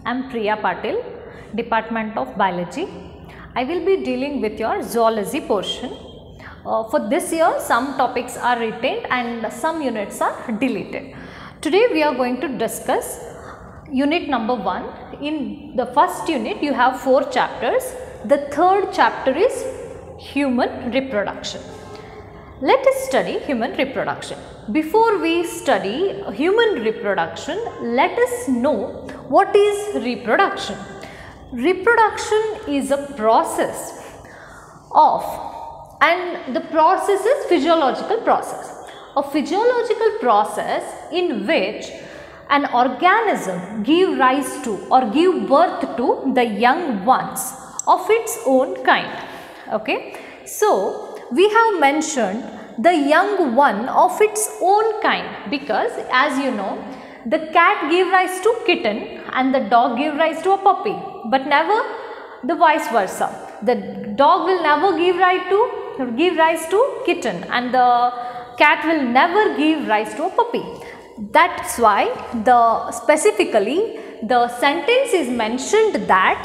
I am Priya Patil, Department of Biology. I will be dealing with your zoology portion. For this year, some topics are retained and some units are deleted. Today we are going to discuss unit number 1. In the first unit you have 4 chapters. The third chapter is human reproduction. Let us study human reproduction. Before we study human reproduction, let us know what is reproduction. Reproduction is a process of, and the process is physiological process. A physiological process in which an organism give rise to or give birth to the young ones of its own kind. Okay. So, we have mentioned the young one of its own kind because as you know, the cat gave rise to kitten and the dog gave rise to a puppy, but never the vice versa. The dog will never give rise to kitten and the cat will never give rise to a puppy. That's why specifically the sentence is mentioned that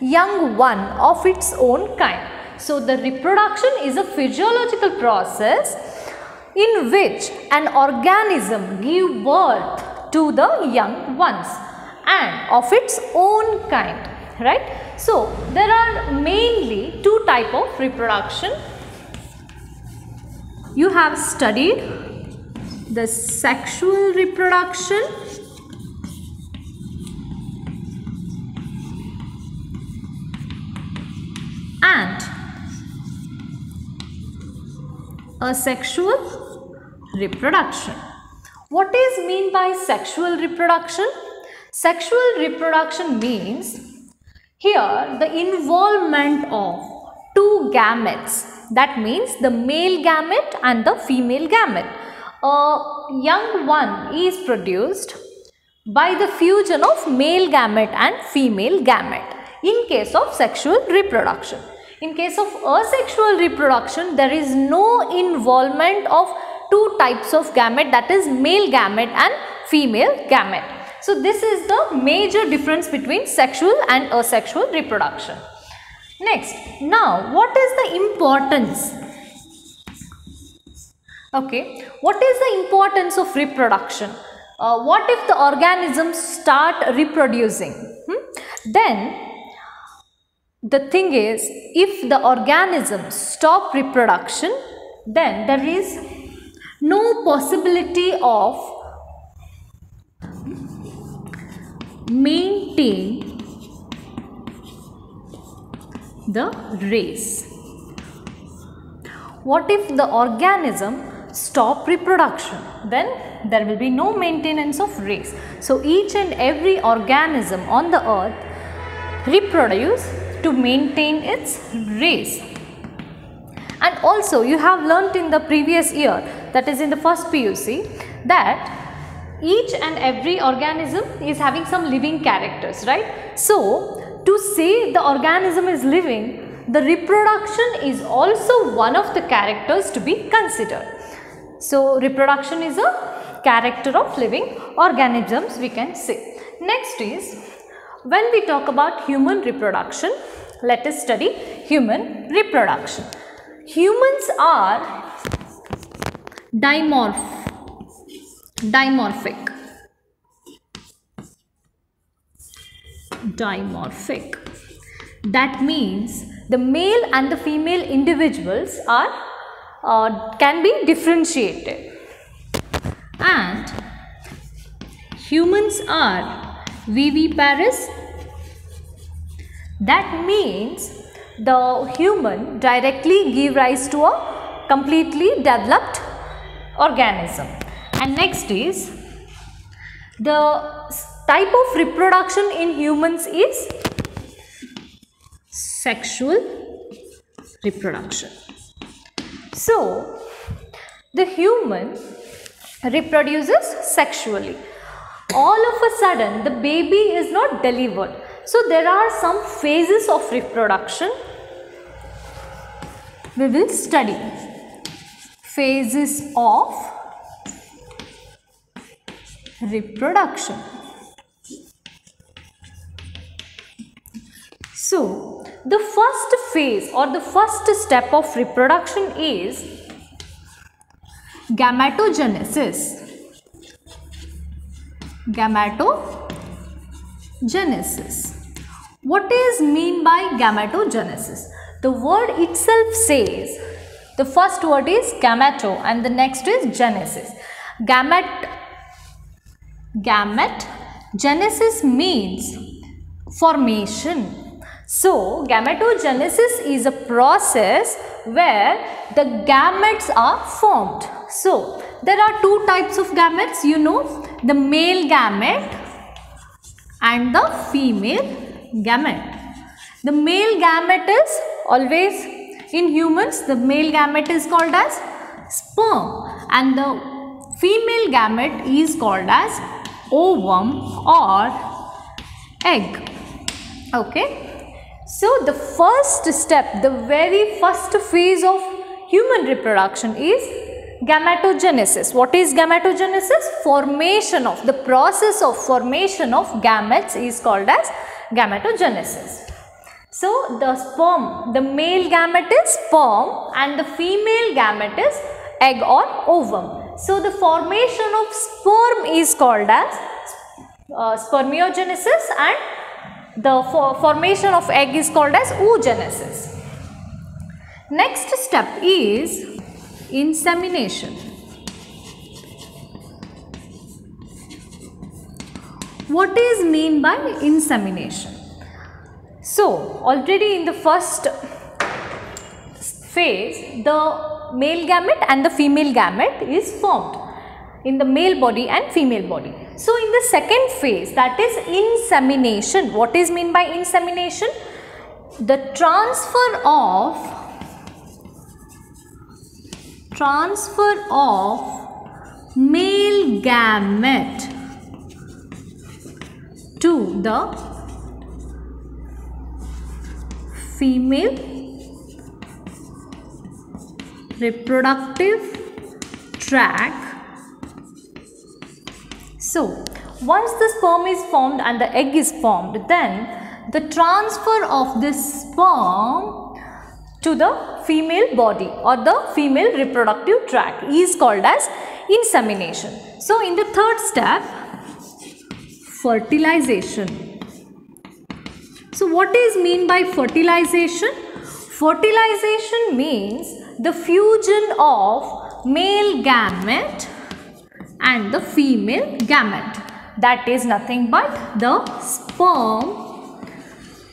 young one of its own kind. So, the reproduction is a physiological process in which an organism gives birth to the young ones and of its own kind, right. So, there are mainly 2 types of reproduction. You have studied the sexual reproduction and asexual reproduction. What is mean by sexual reproduction? Sexual reproduction means here the involvement of 2 gametes, that means the male gamete and the female gamete. A young one is produced by the fusion of male gamete and female gamete in case of sexual reproduction. In case of asexual reproduction, there is no involvement of 2 types of gamete, that is male gamete and female gamete. So, this is the major difference between sexual and asexual reproduction. Next, now what is the importance? Okay, what is the importance of reproduction? What if the organisms start reproducing? Then the thing is, if the organisms stop reproduction, then there is no possibility of maintain the race. What if the organism stop reproduction? Then there will be no maintenance of race. So, each and every organism on the earth reproduce to maintain its race. And also you have learnt in the previous year, that is in the first PUC, that each and every organism is having some living characters, right. So, to say the organism is living, the reproduction is also one of the characters to be considered. So, reproduction is a character of living organisms, we can say. Next is, when we talk about human reproduction, let us study human reproduction. Humans are dimorphic. That means the male and the female individuals are can be differentiated, and humans are viviparous. That means the human directly give rise to a completely developed organism. And next is, the type of reproduction in humans is sexual reproduction. So, the human reproduces sexually. All of a sudden, the baby is not delivered. So, there are some phases of reproduction we will study. Phases of reproduction. the first phase or the first step of reproduction is gametogenesis. Gametogenesis. What is mean by gametogenesis? The word itself says, the first word is gameto and the next is genesis. Gametegenesis means formation. So, gametogenesis is a process where the gametes are formed. So, there are two types of gametes, you know, the male gamete and the female gamete. The male gamete is always in humans, the male gamete is called as sperm and the female gamete is called as ovum or egg. Okay. So, the first step, the very first phase of human reproduction is gametogenesis. What is gametogenesis? Formation of, the process of formation of gametes is called as gametogenesis. So, the sperm, the male gamete is sperm and the female gamete is egg or ovum. So, the formation of sperm is called as spermiogenesis and the formation of egg is called as oogenesis. Next step is insemination. What is mean by insemination? So, already in the first phase, the male gamete and the female gamete is formed in the male body and female body. So, in the second phase, that is insemination. What is mean by insemination? The transfer of male gamete to the female reproductive tract. So, once the sperm is formed and the egg is formed, then the transfer of this sperm to the female body or the female reproductive tract is called as insemination. So, in the third step, fertilization. So, what is mean by fertilization? Fertilization means the fusion of male gamete and the female gamete. That is nothing but the sperm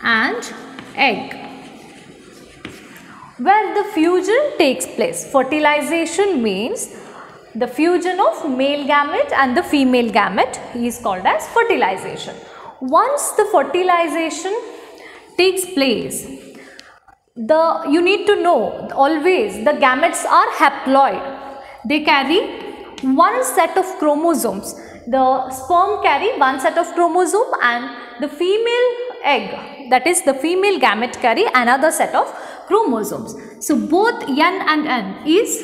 and egg, where the fusion takes place. Fertilization means the fusion of male gamete and the female gamete is called as fertilization. Once the fertilization takes place, you need to know always the gametes are haploid. They carry one set of chromosomes. The sperm carry one set of chromosome and the female egg, that is the female gamete, carry another set of chromosomes. So, both N and N is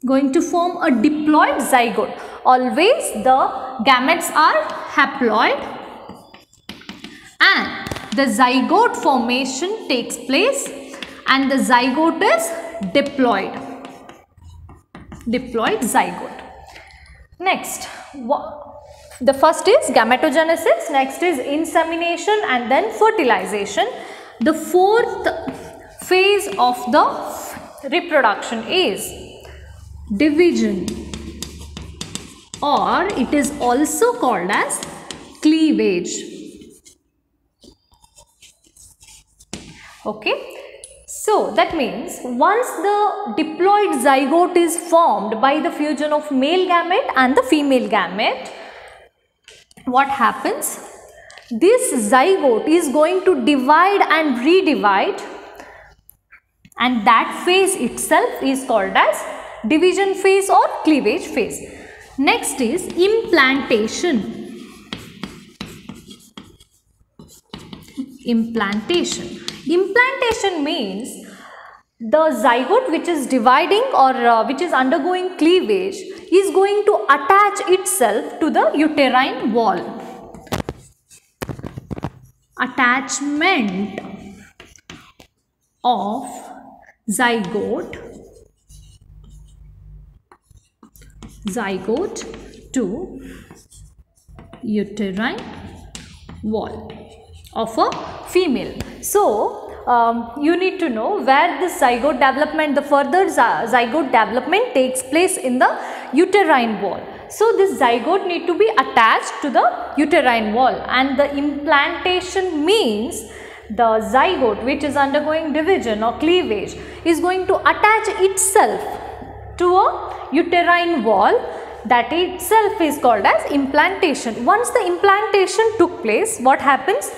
going to form a diploid zygote. Always the gametes are haploid and the zygote formation takes place and the zygote is diploid zygote. Next, the first is gametogenesis, next is insemination and then fertilization. The fourth phase of the reproduction is division, or it is also called as cleavage. Okay. So, that means once the diploid zygote is formed by the fusion of male gamete and the female gamete, what happens? This zygote is going to divide and redivide, and that phase itself is called as division phase or cleavage phase. Next is implantation. Implantation means the zygote which is dividing or which is undergoing cleavage is going to attach itself to the uterine wall. Attachment of zygote to uterine wall of a female. So you need to know where this zygote development, the further zygote development takes place in the uterine wall. So this zygote need to be attached to the uterine wall, and the implantation means the zygote which is undergoing division or cleavage is going to attach itself to a uterine wall. That itself is called as implantation. Once the implantation took place, what happens?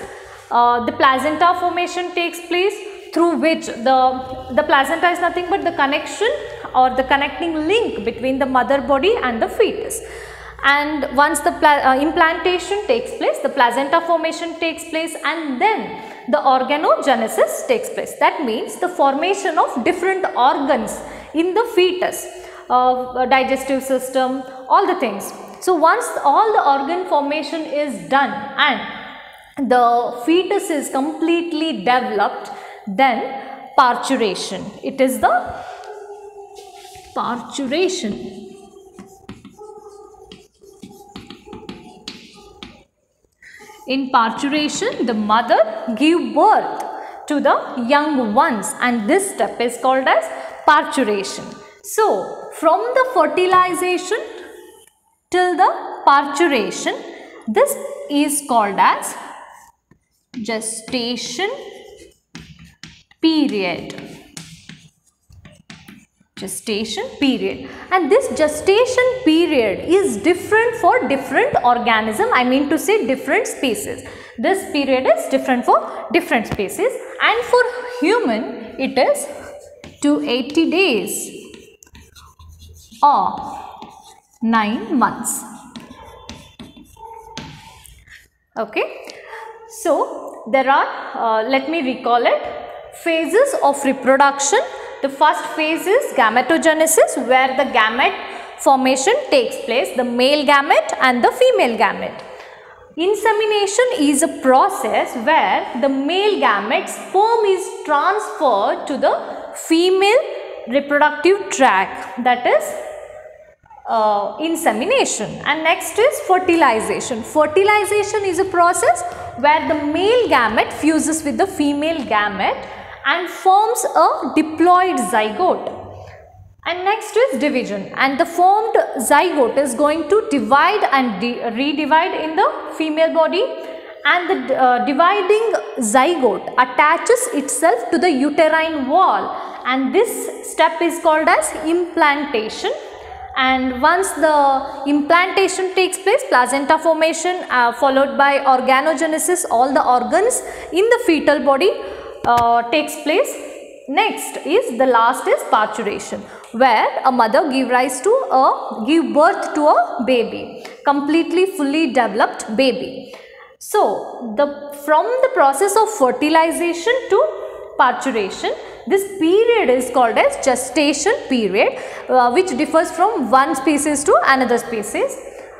The placenta formation takes place, through which the placenta is nothing but the connection or the connecting link between the mother body and the fetus. And once the implantation takes place, the placenta formation takes place, and then the organogenesis takes place. That means the formation of different organs in the fetus, digestive system, all the things. So once all the organ formation is done and the fetus is completely developed, then parturition. It is the parturition. In parturition, the mother gives birth to the young ones, and this step is called as parturition. So, from the fertilization till the parturition, this is called as gestation period. Gestation period. And this gestation period is different for different organism, I mean to say different species. This period is different for different species, and for human it is 280 days or 9 months. Okay. So, there are, let me recall it, phases of reproduction. The first phase is gametogenesis, where the gamete formation takes place, the male gamete and the female gamete. Insemination is a process where the male gamete's sperm is transferred to the female reproductive tract, that is insemination. And next is fertilization. Fertilization is a process where the male gamete fuses with the female gamete and forms a diploid zygote. And next is division, and the formed zygote is going to divide and redivide in the female body, and the dividing zygote attaches itself to the uterine wall, and this step is called as implantation. And once the implantation takes place, placenta formation followed by organogenesis, all the organs in the fetal body takes place. Next is the last is parturition, where a mother give birth to a baby, completely fully developed baby. So from the process of fertilization to parturition, this period is called as gestation period, which differs from one species to another species.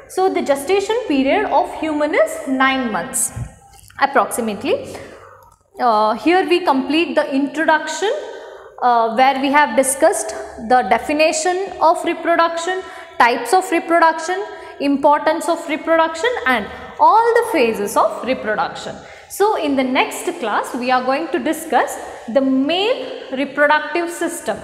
So the gestation period of human is 9 months approximately. Here we complete the introduction, where we have discussed the definition of reproduction, types of reproduction, importance of reproduction, and all the phases of reproduction. So in the next class we are going to discuss the male reproductive system.